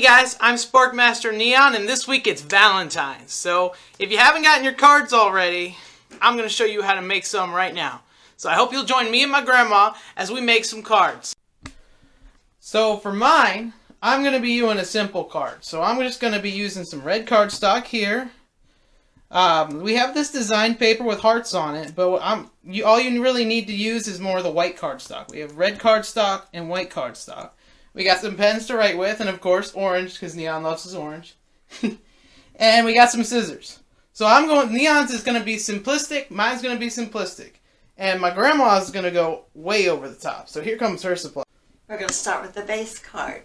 guys, I'm Sparkmaster Neon, and this week it's Valentine. So if you haven't gotten your cards already, I'm going to show you how to make some right now. So I hope you'll join me and my grandma as we make some cards. So for mine, I'm going to be doing a simple card. So I'm just going to be using some red cardstock here. We have this design paper with hearts on it, but all you really need to use is more of the white cardstock. We have red cardstock and white cardstock. We got some pens to write with, and of course orange, because Neon loves his orange. And we got some scissors. So Neon's is going to be simplistic, mine's going to be simplistic. And my grandma's going to go way over the top. So here comes her supply. We're going to start with the base card.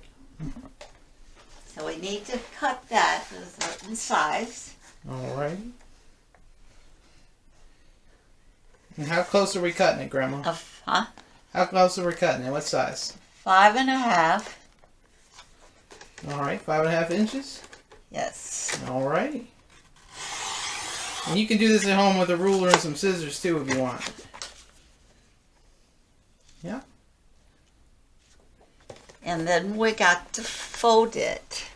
So we need to cut that to a certain size. Alright. And how close are we cutting it, Grandma? How close are we cutting it? What size? 5.5. Alright, 5.5 inches? Yes. Alright. And you can do this at home with a ruler and some scissors too if you want. Yeah. And then we got to fold it.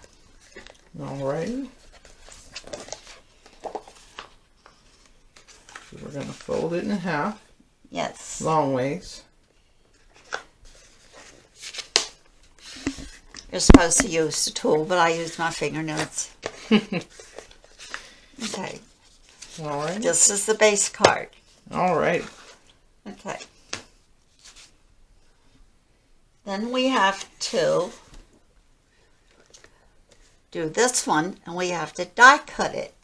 Alright. So we're going to fold it in half. Yes. Long ways. You're supposed to use the tool, but I use my fingernails. Okay. Alright. This is the base card. Alright. Okay. Then we have to do this one, and we have to die cut it.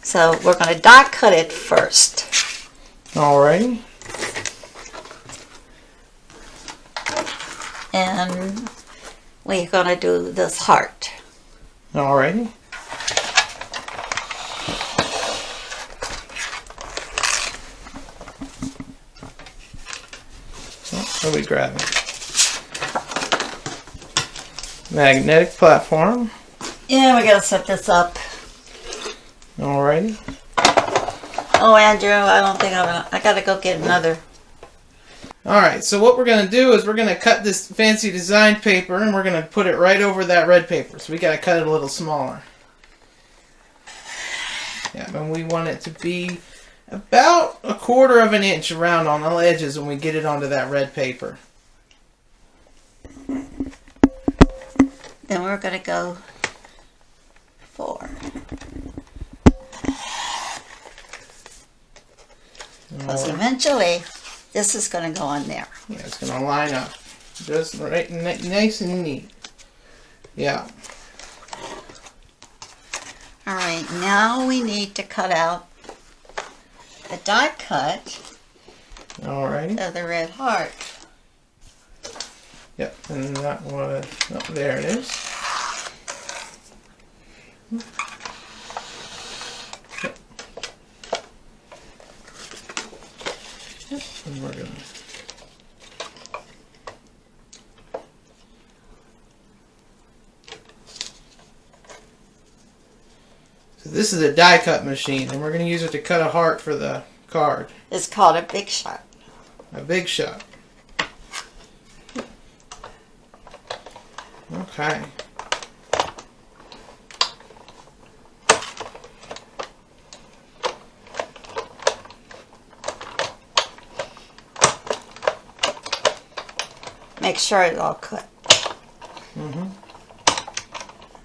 So we're going to die cut it first. Alright. And we're going to do this heart. Alrighty. What are we grabbing? Magnetic platform. Yeah, we got to set this up. Alrighty. Oh, Andrew, I don't think I got to go get another. Alright, so what we're going to do is we're going to cut this fancy design paper and we're going to put it right over that red paper. So we got to cut it a little smaller. Yeah, and we want it to be about 1/4 of an inch around on the edges when we get it onto that red paper. Then we're going to go 4. Because eventually, this is going to go on there. Yeah, it's going to line up. Just right, nice and neat. Yeah. Alright, now we need to cut out the die cut Alrighty. of the red heart. Yep, and that was, oh, there it is. Yep. Yep, and we're going to... So this is a die cut machine, and we're going to use it to cut a heart for the card. It's called a big shot. A big shot. Okay. Make sure it's all cut. Mm-hmm.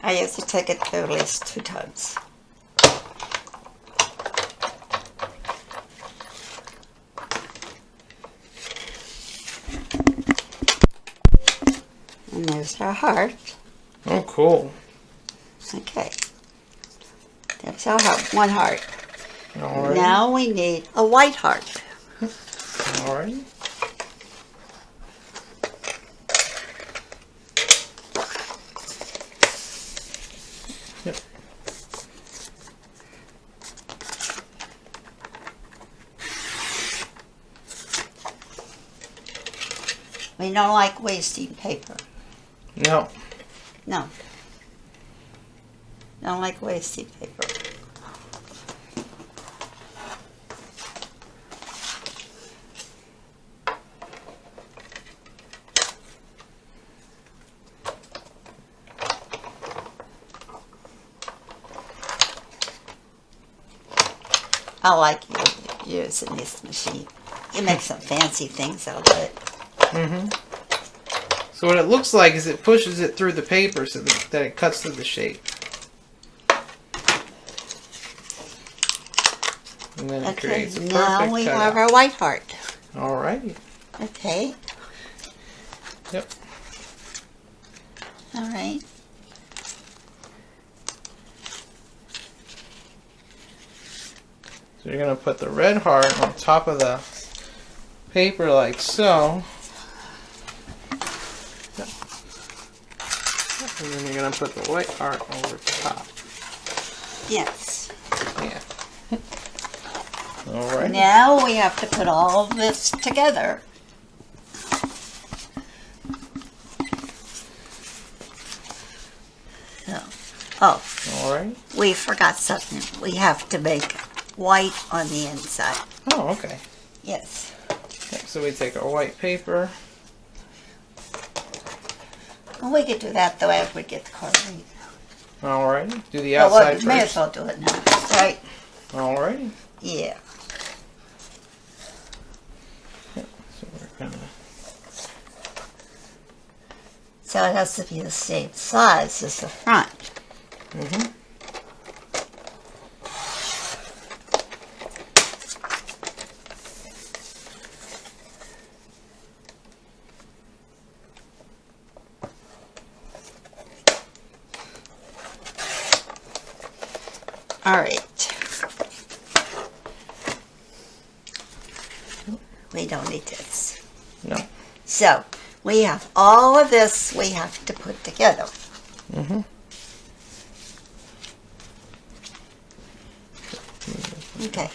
I used to take it through at least 2 times. And there's our heart. Oh, cool. Okay. There's our heart. One heart. All right. Now we need a white heart. All right. Yep. We don't like wasting paper. No. No. Don't like wasting paper. I like using this machine. You make some fancy things out of it. Mm-hmm. So what it looks like is it pushes it through the paper so that it cuts through the shape. And then it creates a perfect now we have cutout. our white heart. Alrighty. Okay. Yep. All right. So you're going to put the red heart on top of the paper like so. Yep. And then you're going to put the white heart over top. Yes. Yeah. Alright. Now we have to put all this together. Oh, Alright. we forgot something. We have to make white on the inside. Oh, okay. Yes. Yep, so we take our white paper. Well, we could do that though after we get the card ready. Alright. Do the Well, outside we may as first. well do it now. Right? Alright. Yeah. Yep. So we're gonna. So it has to be the same size as the front. Mm-hmm. All right. We don't need this. No. So we have all of this we have to put together. Mm-hmm. Okay.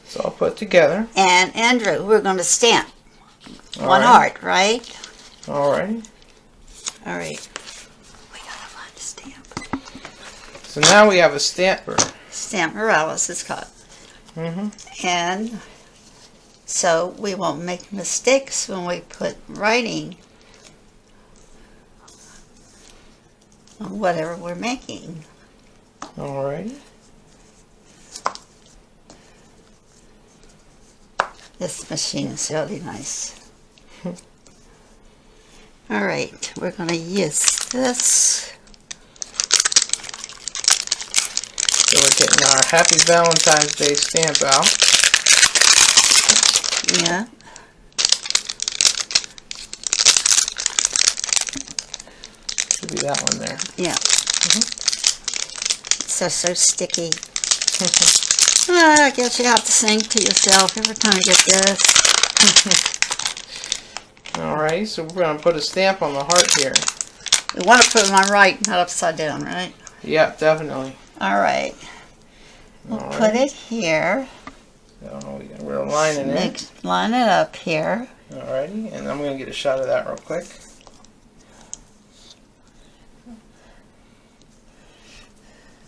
So I'll put together. And Andrew, we're going to stamp All one right. heart, right? Alright. All right. We gotta find a stamp. So now we have a stamper. Stamp Morales is called. Mm-hmm. And so we won't make mistakes when we put writing on whatever we're making. Alright. This machine is really nice. All right, we're going to use this. So we're getting our Happy Valentine's Day stamp out. Yeah. Should be that one there. Yeah. So sticky. I guess you have to sing to yourself every time you get this. Alright, so we're going to put a stamp on the heart here. We want to put them on right, not upside down, right? Yep, definitely. All right. We'll Alright. put it here. So we're lining it. Line it up here. Alrighty, and I'm going to get a shot of that real quick.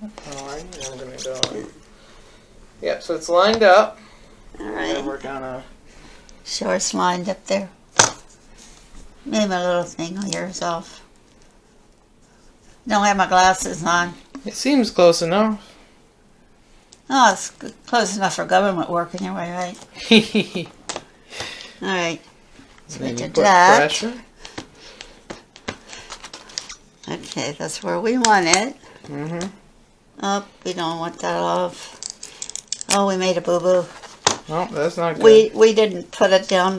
Alright, I'm going to go. Yep, so it's lined up. All And right. we're going to. Sure it's lined up there. Maybe my little thing on yours off. Don't have my glasses on. It seems close enough. Oh, it's close enough for government work anyway, right? And All right. So we then you did put that. pressure. Okay, that's where we want it. Mm-hmm. Oh, we don't want that off. Oh, we made a boo-boo. Oh, that's not good. We didn't put it down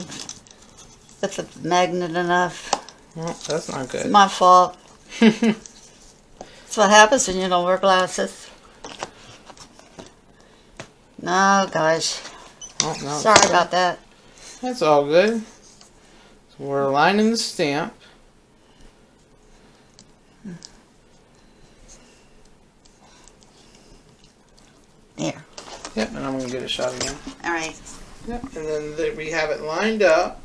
with the magnet enough. Oh, that's not It's good. my fault. That's what happens when you don't wear glasses. No, gosh. Oh, no. Sorry about that. That's all good. So we're aligning the stamp. There. Yep, and I'm going to get a shot again. All right. Yep, and then we have it lined up.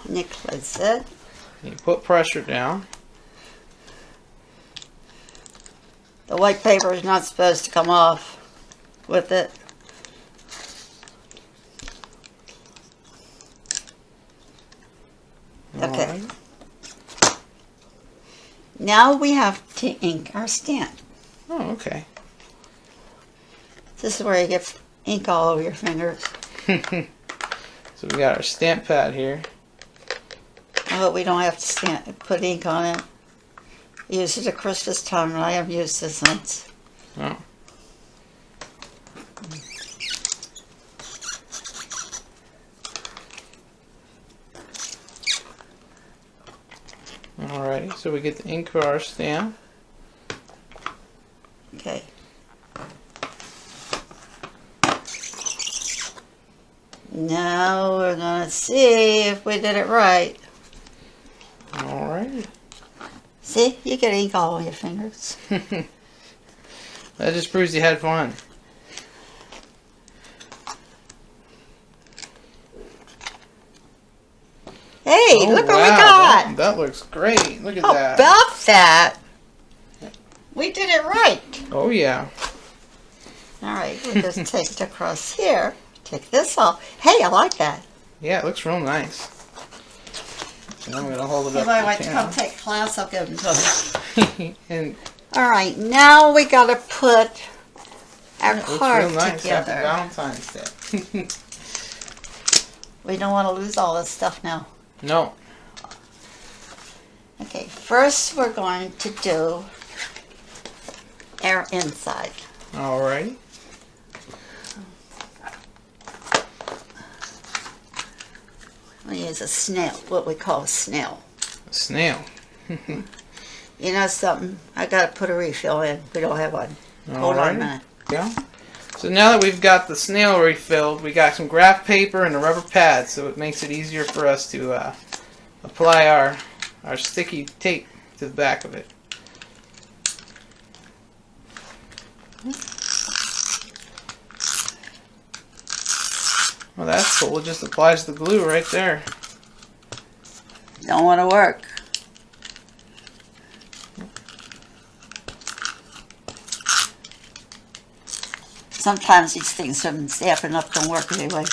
Nick close it. You put pressure down. The white paper is not supposed to come off with it. Okay. Alright. Now we have to ink our stamp. Oh, okay. This is where you get ink all over your fingers. So we got our stamp pad here. I hope we don't have to put ink on it. I used it at Christmas time, and I haven't used it since. Oh. Alrighty, so we get the ink for our stamp. Okay. Now we're going to see if we did it right. Alrighty. See? You get ink all over your fingers. That just proves you had fun. Hey, look what we got! That looks great. Look at How that. about that? We did it right. Oh, yeah. Alright, we just take it across here. Take this off. Hey, I like that. Yeah, it looks real nice. And I'm going to hold it If up I to want the to come camera. take class, I'll give them to you. And Alright, now we got to put our it looks card real nice. together. Happy Valentine's Day. We don't want to lose all this stuff now. No. Okay, first we're going to do our inside. Alrighty. We use a snail, what we call a snail. A snail. You know something? I got to put a refill in. We don't have one. Hold on a Alrighty. minute. Yeah. So now that we've got the snail refilled, we got some graph paper and a rubber pad, so it makes it easier for us to apply our sticky tape to the back of it. Well, that's cool. It just applies the glue right there. Don't want to work. Sometimes these things from stamping up don't work anyway.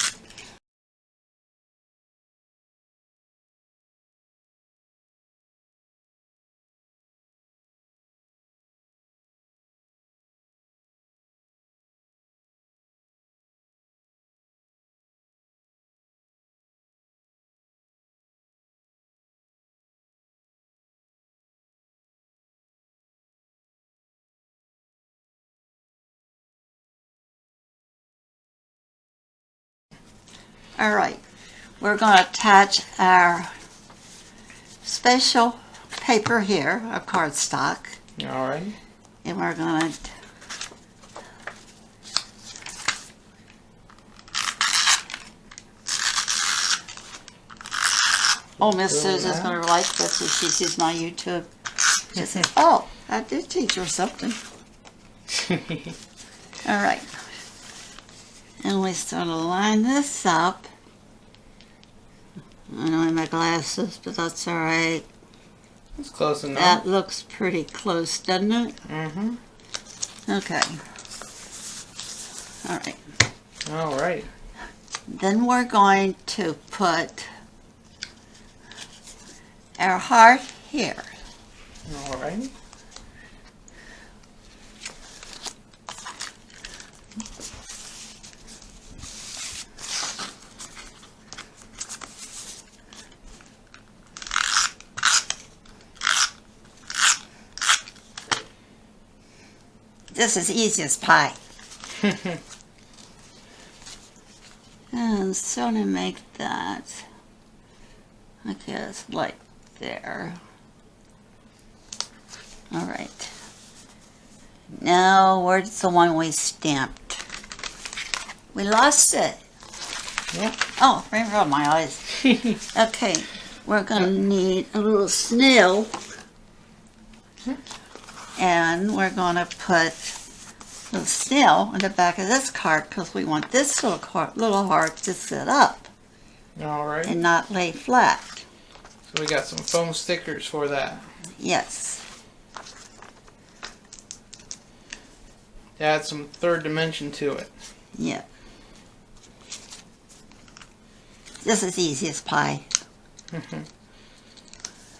All right, we're going to attach our special paper here, our cardstock, Alright. and we're going to Miss Susan's going to like this if she sees my YouTube. She'll say, oh, I did teach her something. All right. And we sort of line this up. I don't have my glasses, but that's all right. That's close enough. That looks pretty close, doesn't it? Mm-hmm. Okay. All right. Alright. Then we're going to put our heart here. Alright. This is easy as pie. And so to make that, I guess, like there. All right. Now, where's the one we stamped? We lost it. Yep. Oh, right around my eyes. Okay, we're going to need a little snail. And we're going to put the snail on the back of this card because we want this little heart to sit up Alright. and not lay flat. So we got some foam stickers for that. Yes. To add some third dimension to it. Yeah. This is easy as pie.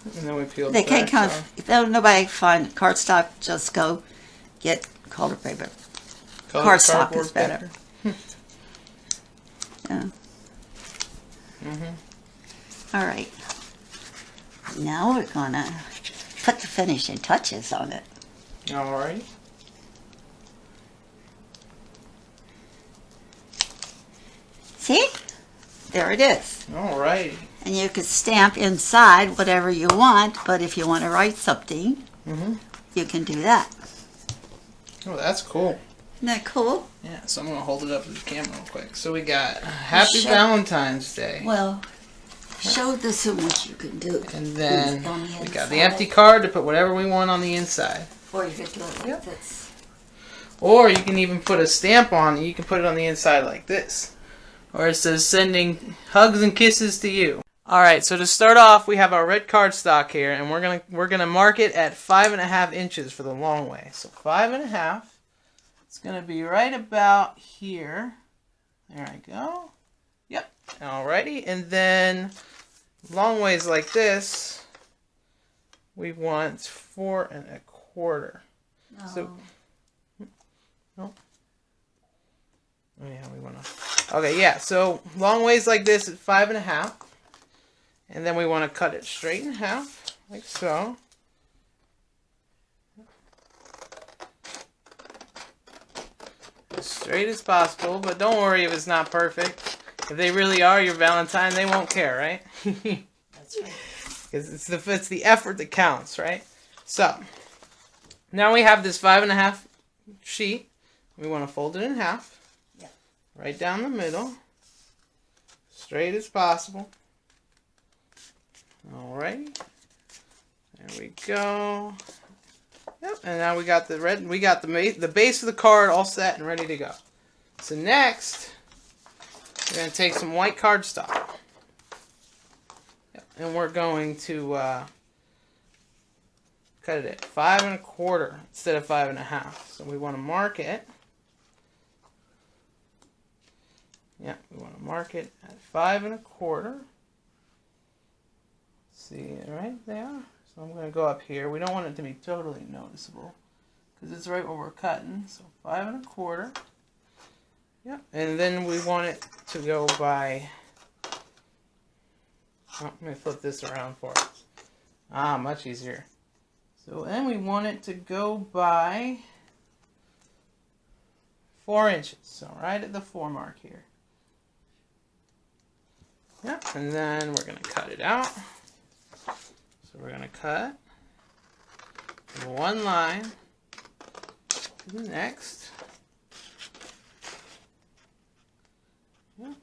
And then we peel They the can't back come. off. If nobody find cardstock, just go get colored paper. Cardstock is better. Yeah. All right. Now we're gonna put the finishing touches on it. All right. See? There it is. All right. And you could stamp inside whatever you want, but if you want to write something, you can do that. Oh, that's cool. Isn't that cool? Yeah, so I'm going to hold it up to the camera real quick. So we got Happy Valentine's Day. Well, show this one what you can do. And then we got the empty card to put whatever we want on the inside. Or you could do it like this. Or you can even put a stamp on it. You can put it on the inside like this. Or it says sending hugs and kisses to you. Alright, so to start off, we have our red cardstock here, and we're gonna mark it at 5.5 inches for the long way. So 5.5. It's gonna be right about here. There I go. Yep. Alrighty, and then long ways like this, we want 4.25. No. So, no. Oh yeah, we want to. Okay, yeah. So long ways like this at 5.5. And then we want to cut it straight in half, like so. As straight as possible, but don't worry if it's not perfect. If they really are your Valentine, they won't care, right? That's right. Because it's the effort that counts, right? So, now we have this 5.5 sheet. We want to fold it in half. Yeah. Right down the middle. Straight as possible. Alright, there we go. Yep, and now we got the red. We got the base of the card all set and ready to go. So next, we're going to take some white cardstock. Yep, and we're going to cut it at 5.25 instead of 5.5. So we want to mark it. Yeah, we want to mark it at 5.25. See, right there. So I'm going to go up here. We don't want it to be totally noticeable because it's right where we're cutting. So 5.25. Yep. And then we want it to go by. Oh, let me flip this around for us. Ah, much easier. So then we want it to go by 4 inches. So right at the 4 mark here. Yep. And then we're going to cut it out. So we're going to cut one line to the next. Yep.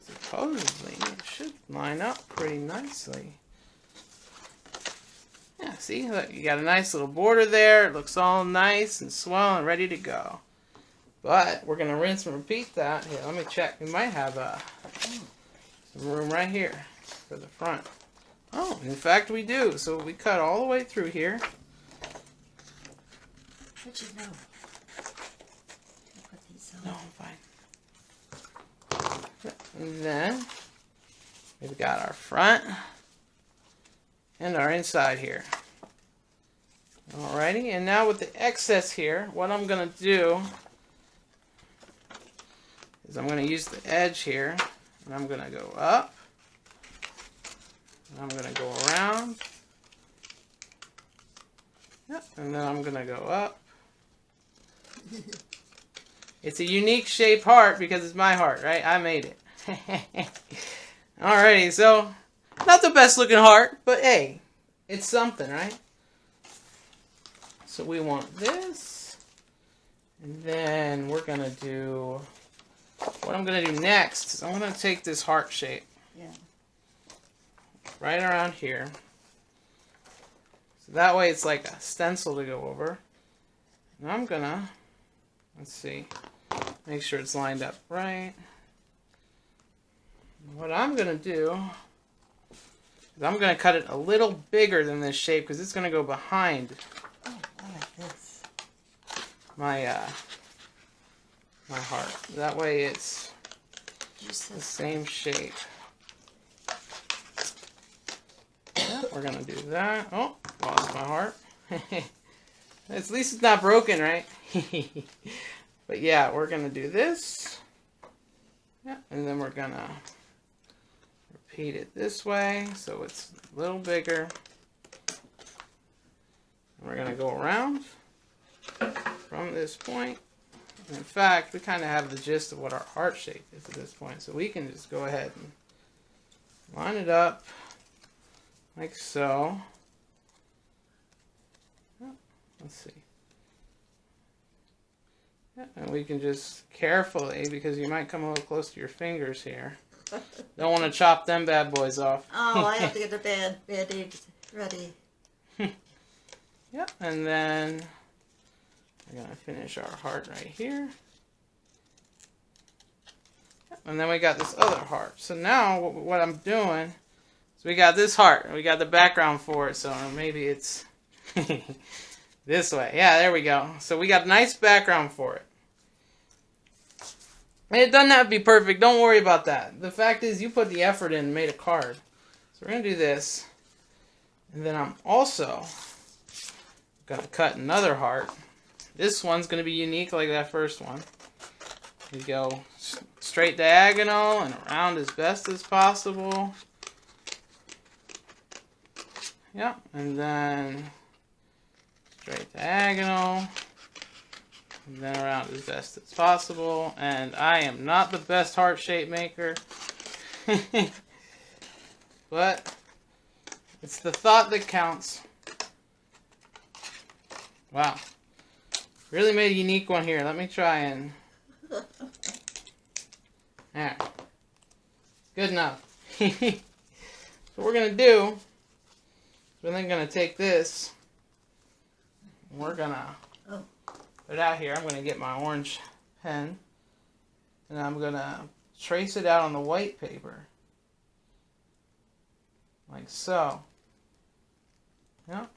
Supposedly it should line up pretty nicely. Yeah, see, look, you got a nice little border there. It looks all nice and swell and ready to go. But we're going to rinse and repeat that. Here, let me check. We might have some room right here for the front. Oh, in fact we do. So we cut all the way through here. How'd you know? Put these on. No, I'm fine. And then we've got our front and our inside here. Alrighty, and now with the excess here, what I'm going to do is I'm going to use the edge here. And I'm going to go up. And I'm going to go around. Yep. And then I'm going to go up. It's a unique shaped heart because it's my heart, right? I made it. Alrighty, so not the best looking heart, but hey, it's something, right? So we want this. And then we're going to do... What I'm going to do next is I'm going to take this heart shape right around here. So that way it's like a stencil to go over. And I'm going to, let's see, make sure it's lined up right. And what I'm going to do is I'm going to cut it a little bigger than this shape because it's going to go behind my my heart. That way it's the same shape. Yeah, we're going to do that. Oh, lost my heart. At least it's not broken, right? But yeah, we're going to do this. Yeah, and then we're going to repeat it this way so it's a little bigger. And we're going to go around from this point. And in fact, we kind of have the gist of what our heart shape is at this point. So we can just go ahead and line it up like so. Let's see. Yeah, and we can just carefully, because you might come a little close to your fingers here. Don't want to chop them bad boys off. Oh, I have to get the band-aids ready. Yep, and then we're going to finish our heart right here. Yep, and then we got this other heart. So now what I'm doing is we got this heart. We got the background for it, so maybe it's this way. Yeah, there we go. So we got a nice background for it. And it doesn't have to be perfect. Don't worry about that. The fact is you put the effort in and made a card. So we're going to do this. And then I'm also going to cut another heart. This one's going to be unique like that first one. You go straight diagonal and around as best as possible. Yep, and then straight diagonal, and then around as best as possible. And I am not the best heart shape maker, but it's the thought that counts. Wow, really made a unique one here. Let me try and there, good enough. So what we're gonna do, we're then gonna take this. We're gonna put it out here. I'm gonna get my orange pen and I'm gonna trace it out on the white paper like so. Yep.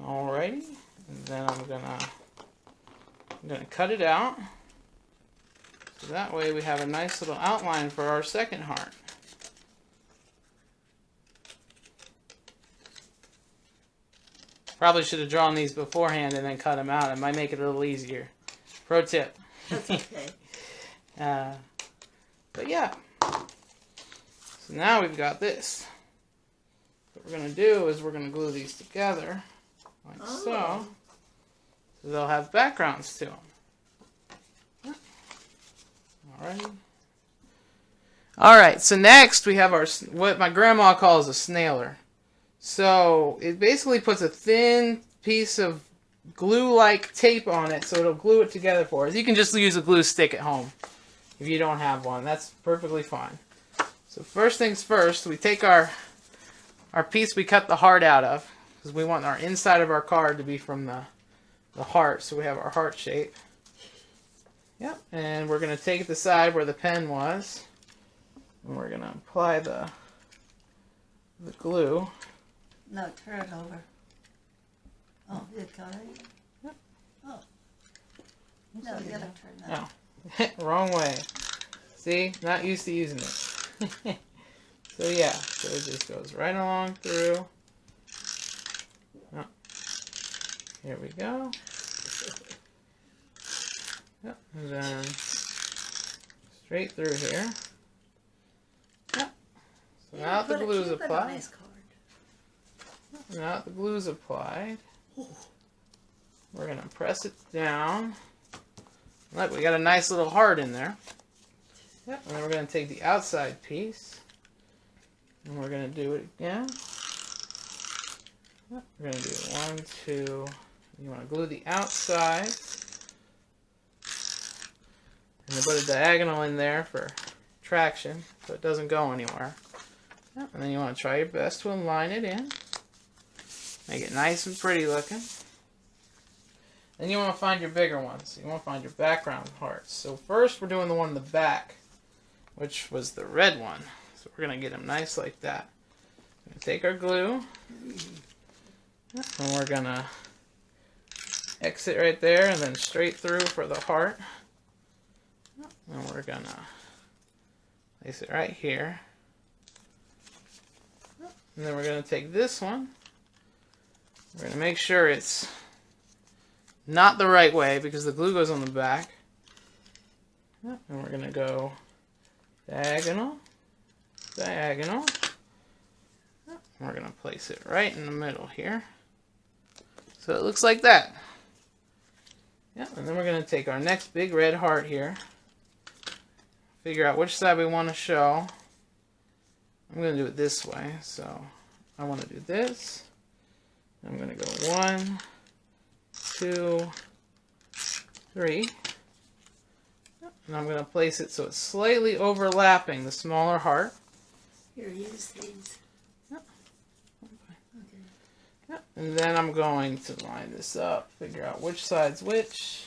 Alrighty, and then I'm gonna cut it out so that way we have a nice little outline for our second heart. Probably should have drawn these beforehand and then cut them out. It might make it a little easier. Pro tip. That's okay. But yeah. So now we've got this. What we're going to do is we're going to glue these together like so. So they'll have backgrounds to them. Alright. Alright, so next we have our what my grandma calls a snailer. So it basically puts a thin piece of glue-like tape on it so it'll glue it together for us. You can just use a glue stick at home if you don't have one. That's perfectly fine. So first things first, we take our piece we cut the heart out of because we want our inside of our card to be from the heart. So we have our heart shape. Yep, and we're going to take the side where the pen was and we're going to apply the glue. No, turn it over. Oh, you got it? Yep. Oh. No, you gotta turn that. Oh, wrong way. See, not used to using it. So yeah, so it just goes right along through. Oh. Here we go. Yep, and then straight through here. Yep. So now the glue is applied. Nice card. Now that the glue is applied, we're going to press it down. Look, we got a nice little heart in there. Yep, and then we're going to take the outside piece and we're going to do it again. Yep, we're going to do 1, 2. You want to glue the outside and then put a diagonal in there for traction so it doesn't go anywhere. Yep, and then you want to try your best to align it in. Make it nice and pretty looking. Then you want to find your bigger ones. You want to find your background hearts. So first we're doing the one in the back, which was the red one. So we're going to get them nice like that. We're going to take our glue, and we're going to exit right there and then straight through for the heart. And we're going to place it right here. And then we're going to take this one. We're going to make sure it's not the right way because the glue goes on the back. And we're going to go diagonal, diagonal. And we're going to place it right in the middle here. So it looks like that. Yeah, and then we're going to take our next big red heart here. Figure out which side we want to show. I'm going to do it this way. So I want to do this. I'm going to go 1, 2, 3. And I'm going to place it so it's slightly overlapping the smaller heart. Here, use these. Yep. Okay. Yep. And then I'm going to line this up, figure out which side's which.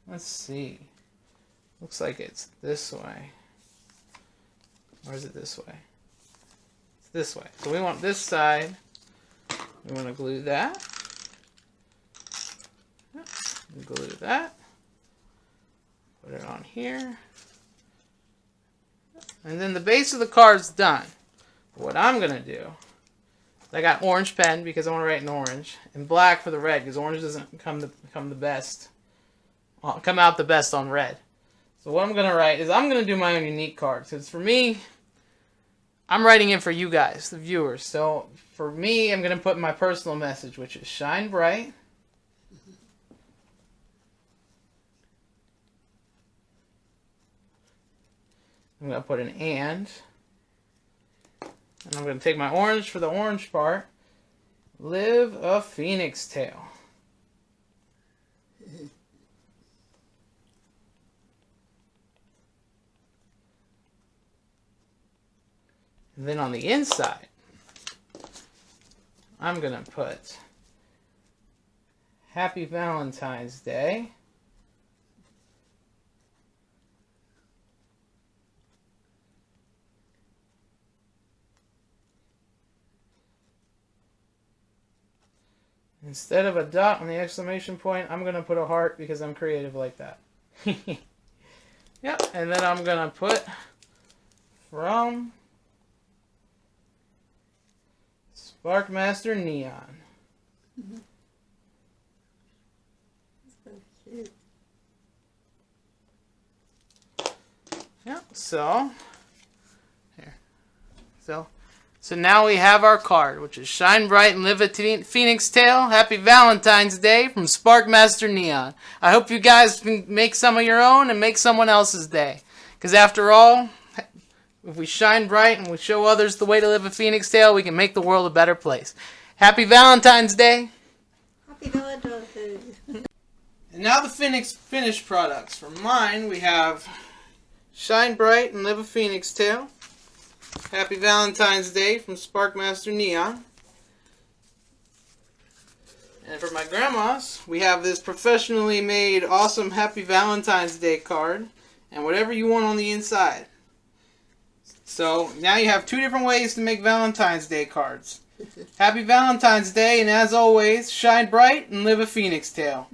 Let's see. Looks like it's this way. Or is it this way? It's this way. So we want this side. We want to glue that. Yep. And glue that. Put it on here. And then the base of the card's done. What I'm going to do, I got orange pen because I want to write in orange, and black for the red because orange doesn't come the best. Come out the best on red. So what I'm going to write is I'm going to do my own unique cards. Because for me, I'm writing it for you guys, the viewers. So for me, I'm going to put my personal message, which is shine bright. I'm going to put an and I'm going to take my orange for the orange part. Live a phoenix tail. And then on the inside, I'm going to put Happy Valentine's Day. Instead of a dot on the exclamation point, I'm going to put a heart because I'm creative like that. Yep, and then I'm going to put from Sparkmaster Neon. Mm-hmm. So cute. Yep, so So now we have our card, which is Shine Bright and Live a Phoenix Tail. Happy Valentine's Day from Sparkmaster Neon. I hope you guys can make some of your own and make someone else's day. Because after all, if we shine bright and we show others the way to live a phoenix tail, we can make the world a better place. Happy Valentine's Day. Happy Valentine's Day. And now the finished products. For mine, we have Shine Bright and Live a Phoenix Tail. Happy Valentine's Day from Sparkmaster Neon. And for my grandma's, we have this professionally made awesome Happy Valentine's Day card. And whatever you want on the inside. So now you have 2 different ways to make Valentine's Day cards. Happy Valentine's Day, and as always, shine bright and live a phoenix tail.